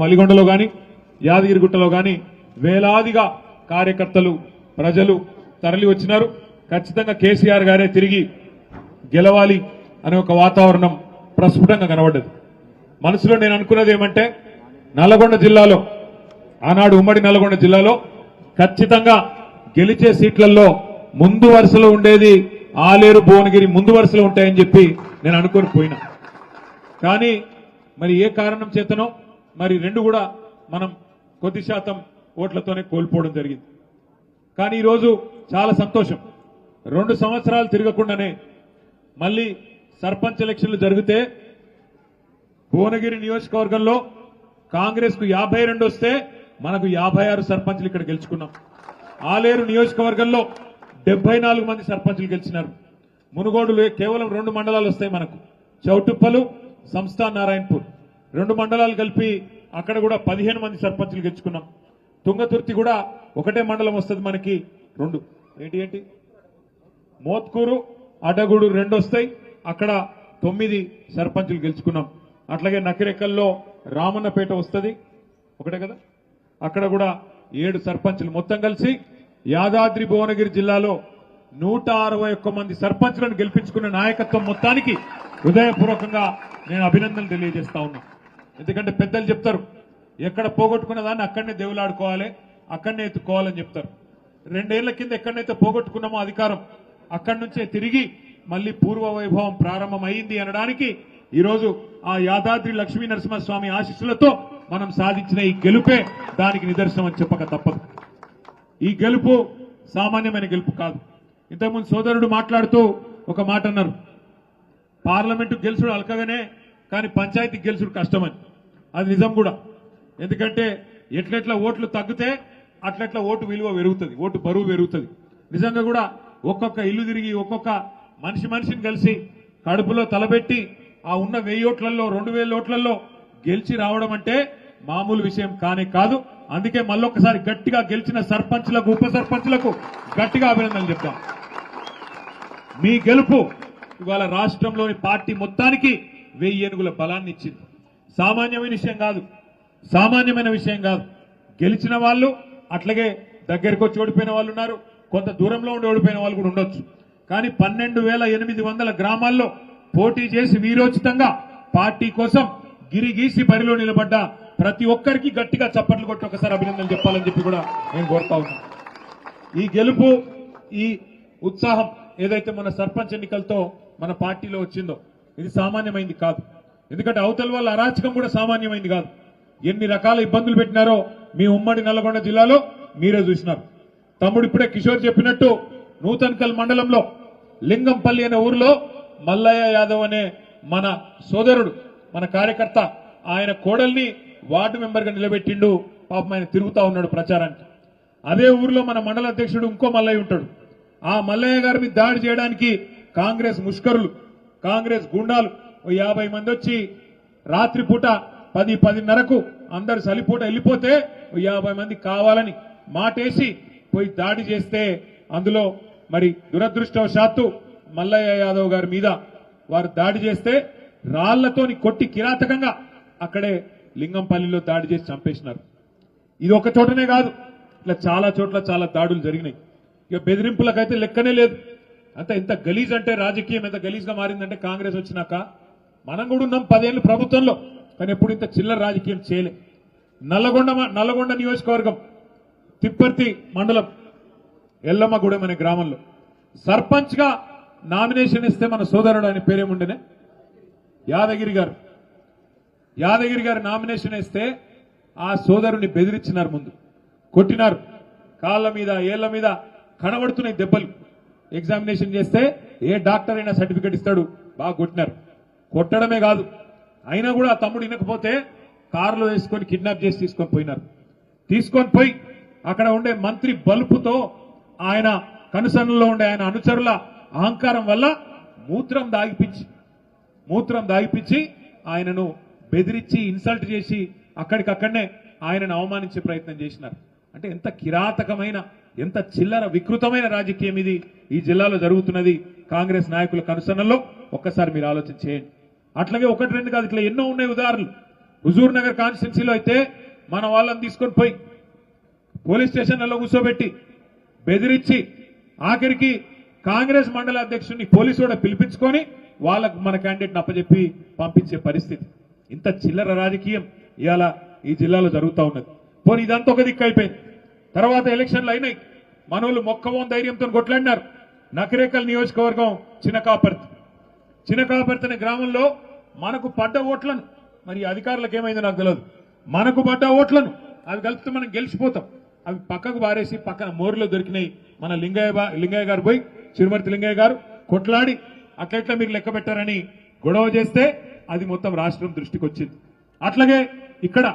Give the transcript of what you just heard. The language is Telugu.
మలిగొండలో గాని యాదగిరిగుట్టలో గాని వేలాదిగా కార్యకర్తలు ప్రజలు తరలి వచ్చినారు. ఖచ్చితంగా కేసీఆర్ గారే తిరిగి గెలవాలి అనే ఒక వాతావరణం ప్రస్ఫుటంగా కనబడ్డది. మనసులో నేను అనుకున్నది ఏమంటే నల్లగొండ జిల్లాలో ఆనాడు ఉమ్మడి నల్లగొండ జిల్లాలో ఖచ్చితంగా గెలిచే సీట్లలో ముందు వరుసలో ఉండేది ఆలేరు భువనగిరి ముందు వరుసలో ఉంటాయని చెప్పి నేను అనుకొని పోయినా. కానీ మరి ఏ కారణం చేతనో మరి రెండు కూడా మనం కొద్ది శాతం ఓట్లతోనే కోల్పోవడం జరిగింది. కానీ ఈరోజు చాలా సంతోషం, 2 సంవత్సరాలు తిరగకుండానే మళ్ళీ సర్పంచ్ ఎలక్షన్లు జరిగితే భువనగిరి నియోజకవర్గంలో కాంగ్రెస్ కు 52 వస్తే మనకు 56 సర్పంచ్లు ఇక్కడ గెలుచుకున్నాం. ఆలేరు నియోజకవర్గంలో 74 మంది సర్పంచ్లు గెలిచినారు. మునుగోడులో కేవలం 2 మండలాలు వస్తాయి మనకు, చౌటుప్పలు సంస్థా నారాయణపూర్ 2 మండలాలు కలిపి అక్కడ కూడా 15 మంది సర్పంచ్లు గెలుచుకున్నాం. తుంగతుర్తి కూడా ఒకటే మండలం వస్తుంది మనకి, 2 ఏంటి మోత్కూరు అడగూడు 2 వస్తాయి, అక్కడ 9 సర్పంచ్లు గెలుచుకున్నాం. అట్లాగే నకిరెక్కల్లో రామన్నపేట వస్తుంది ఒకటే కదా, అక్కడ కూడా 7 సర్పంచ్లు. మొత్తం కలిసి యాదాద్రి భువనగిరి జిల్లాలో 161 మంది సర్పంచ్లను గెలిపించుకున్న నాయకత్వం మొత్తానికి హృదయపూర్వకంగా నేను అభినందనలు తెలియజేస్తా ఉన్నా. ఎందుకంటే పెద్దలు చెప్తారు, ఎక్కడ పోగొట్టుకున్న దాన్ని అక్కడనే దేవులాడుకోవాలి, అక్కడనే ఎత్తుకోవాలని చెప్తారు. 2 ఏళ్ల కింద ఎక్కడనైతే పోగొట్టుకున్నామో అధికారం, అక్కడి నుంచే తిరిగి మళ్లీ పూర్వ వైభవం ప్రారంభమైంది అనడానికి ఈరోజు ఆ యాదాద్రి లక్ష్మీ నరసింహస్వామి ఆశీస్సులతో మనం సాధించిన ఈ గెలుపే దానికి నిదర్శనం అని చెప్పక తప్పదు. ఈ గెలుపు సామాన్యమైన గెలుపు కాదు. ఇంతకుముందు సోదరుడు మాట్లాడుతూ ఒక మాట అన్నారు, పార్లమెంటు గెలుచుడు అలకగానే కానీ పంచాయతీ గెలుచుడు కష్టమని. అది నిజం కూడా. ఎందుకంటే ఎట్లెట్లా ఓట్లు తగ్గితే అట్లెట్లా ఓటు విలువ పెరుగుతుంది, ఓటు బరువు పెరుగుతుంది. నిజంగా కూడా ఒక్కొక్క ఇల్లు తిరిగి ఒక్కొక్క మనిషిని కలిసి కడుపులో తలబెట్టి ఆ ఉన్న 1000 ఓట్లలో 2000 ఓట్లలో గెలిచి రావడం అంటే మామూలు విషయం కానే కాదు. అందుకే మళ్ళొక్కసారి గట్టిగా గెలిచిన సర్పంచ్లకు ఉప సర్పంచ్లకు గట్టిగా అభినందనలు చెప్తాం. మీ గెలుపు ఇవాళ రాష్ట్రంలోని పార్టీ మొత్తానికి 1000 ఏనుగుల బలాన్ని ఇచ్చింది. సామాన్యమైన విషయం కాదు. గెలిచిన వాళ్ళు అట్లాగే దగ్గరకు వచ్చి ఓడిపోయిన వాళ్ళు ఉన్నారు, కొంత దూరంలో ఉండి ఓడిపోయిన వాళ్ళు కూడా ఉండొచ్చు. కానీ 12,800 గ్రామాల్లో పోటీ చేసి వీరోచితంగా పార్టీ కోసం గిరిగీసి బరిలో నిలబడ్డ ప్రతి ఒక్కరికి గట్టిగా చప్పట్లు కొట్టి ఒకసారి అభినందనలు చెప్పాలని చెప్పి కూడా నేను కోరుతా ఉన్నాను. ఈ గెలుపు, ఈ ఉత్సాహం ఏదైతే మన సర్పంచ్ ఎన్నికలతో మన పార్టీలో వచ్చిందో ఇది సామాన్యమైంది కాదు. ఎందుకంటే అవతల వాళ్ళ అరాచకం కూడా సామాన్యమైంది కాదు. ఎన్ని రకాల ఇబ్బందులు పెట్టినారో మీ ఉమ్మడి నల్లగొండ జిల్లాలో మీరే చూసినారు. తమ్ముడు ఇప్పుడే కిషోర్ చెప్పినట్టు నూతన్కల్ మండలంలో లింగంపల్లి అనే ఊరిలో మల్లయ్య యాదవ్ అనే మన సోదరుడు, మన కార్యకర్త, ఆయన కోడల్ని వార్డు మెంబర్గా నిలబెట్టిండు. పాపం ఆయన తిరుగుతా ఉన్నాడు ప్రచారానికి. అదే ఊరిలో మన మండల అధ్యక్షుడు ఇంకో మల్లయ్య ఉంటాడు. ఆ మల్లయ్య గారి మీద దాడి చేయడానికి కాంగ్రెస్ ముష్కరులు, కాంగ్రెస్ గుండాలు 50 మంది వచ్చి రాత్రిపూట 10-10:30కు అందరు సలిపూట వెళ్ళిపోతే 50 మంది కావాలని మాటేసి పోయి దాడి చేస్తే అందులో మరి దురదృష్టవశాత్తు మల్లయ్య యాదవ్ గారి మీద వారు దాడి చేస్తే రాళ్లతోని కొట్టి కిరాతకంగా అక్కడే లింగంపల్లిలో దాడి చేసి చంపేసినారు. ఇది ఒక చోటనే కాదు, ఇట్లా చాలా చోట్ల చాలా దాడులు జరిగినాయి. ఇక బెదిరింపులకైతే లెక్కనే లేదు. అంత ఎంత గలీజ్ అంటే రాజకీయం ఎంత గలీజ్గా మారిందంటే కాంగ్రెస్ వచ్చినాక మనం కూడా ఉన్నాం 10 ఏళ్ళు ప్రభుత్వంలో, కానీ ఎప్పుడు ఇంత చిల్లర రాజకీయం చేయలే. నల్లగొండ నియోజకవర్గం తిప్పర్తి మండలం ఎల్లమ్మగూడెం అనే గ్రామంలో సర్పంచ్ గా నామినేషన్ ఇస్తే మన సోదరుడు ఆయన పేరేముండేనే యాదగిరి గారు నామినేషన్ ఇస్తే ఆ సోదరుని బెదిరించినారు, ముందు కొట్టినారు, కాళ్ళ మీద ఏళ్ల మీద కనబడుతున్నాయి దెబ్బలు. ఎగ్జామినేషన్ చేస్తే ఏ డాక్టర్ అయినా సర్టిఫికెట్ ఇస్తాడు, బాగా కొట్టినారు. కొట్టడమే కాదు, అయినా కూడా ఆ తమ్ముడు వినకపోతే కారులో వేసుకొని కిడ్నాప్ చేసి తీసుకొని పోయినారు. తీసుకొని పోయి అక్కడ ఉండే మంత్రి బలుపుతో ఆయన కనుసన్నలో ఉండే ఆయన అనుచరుల అహంకారం వల్ల మూత్రం దాగిపించి ఆయనను బెదిరించి ఇన్సల్ట్ చేసి అక్కడికక్కడనే ఆయనను అవమానించే ప్రయత్నం చేసినారు. అంటే ఎంత కిరాతకమైన, ఎంత చిల్లర వికృతమైన రాజకీయం ఇది ఈ జిల్లాలో జరుగుతున్నది కాంగ్రెస్ నాయకుల కనుసన్నల్లో. ఒక్కసారి మీరు ఆలోచన చేయండి. అట్లాగే 1-2 కాదు, ఇట్లా ఎన్నో ఉన్నాయి ఉదాహరణలు. హుజూర్ నగర్ కాన్స్టిట్యున్సీలో అయితే మన వాళ్ళని తీసుకొని పోయి పోలీస్ స్టేషన్లలో కూర్చోబెట్టి బెదిరించి ఆఖరికి కాంగ్రెస్ మండల అధ్యక్షుడిని పోలీసు కూడా పిలిపించుకొని వాళ్ళకు మన క్యాండిడేట్ని అప్పచెప్పి పంపించే పరిస్థితి. ఇంత చిల్లర రాజకీయం ఇవాళ ఈ జిల్లాలో జరుగుతూ ఉన్నది. పోనీ ఇదంతా ఒక దిక్కు అయిపోయింది. తర్వాత ఎలక్షన్లు అయినాయి. మనోళ్ళు మొక్కవోన్ ధైర్యంతో కొట్లాడినారు. నకరేకల్ నియోజకవర్గం చినకాపర్తి అనే గ్రామంలో మనకు పడ్డ ఓట్లను, మరి అధికారులకు ఏమైందో నాకు తెలియదు, మనకు పడ్డ ఓట్లను అవి కలిపితే మనం గెలిచిపోతాం. అవి పక్కకు బారేసి పక్కన మోరులో దొరికినాయి. మన లింగయ్య గారు పోయి చిరుమర్తి లింగయ్య గారు కొట్లాడి అట్లెట్లా మీరు లెక్క పెట్టారని గొడవ చేస్తే అది మొత్తం రాష్ట్రం దృష్టికి వచ్చింది. అట్లాగే ఇక్కడ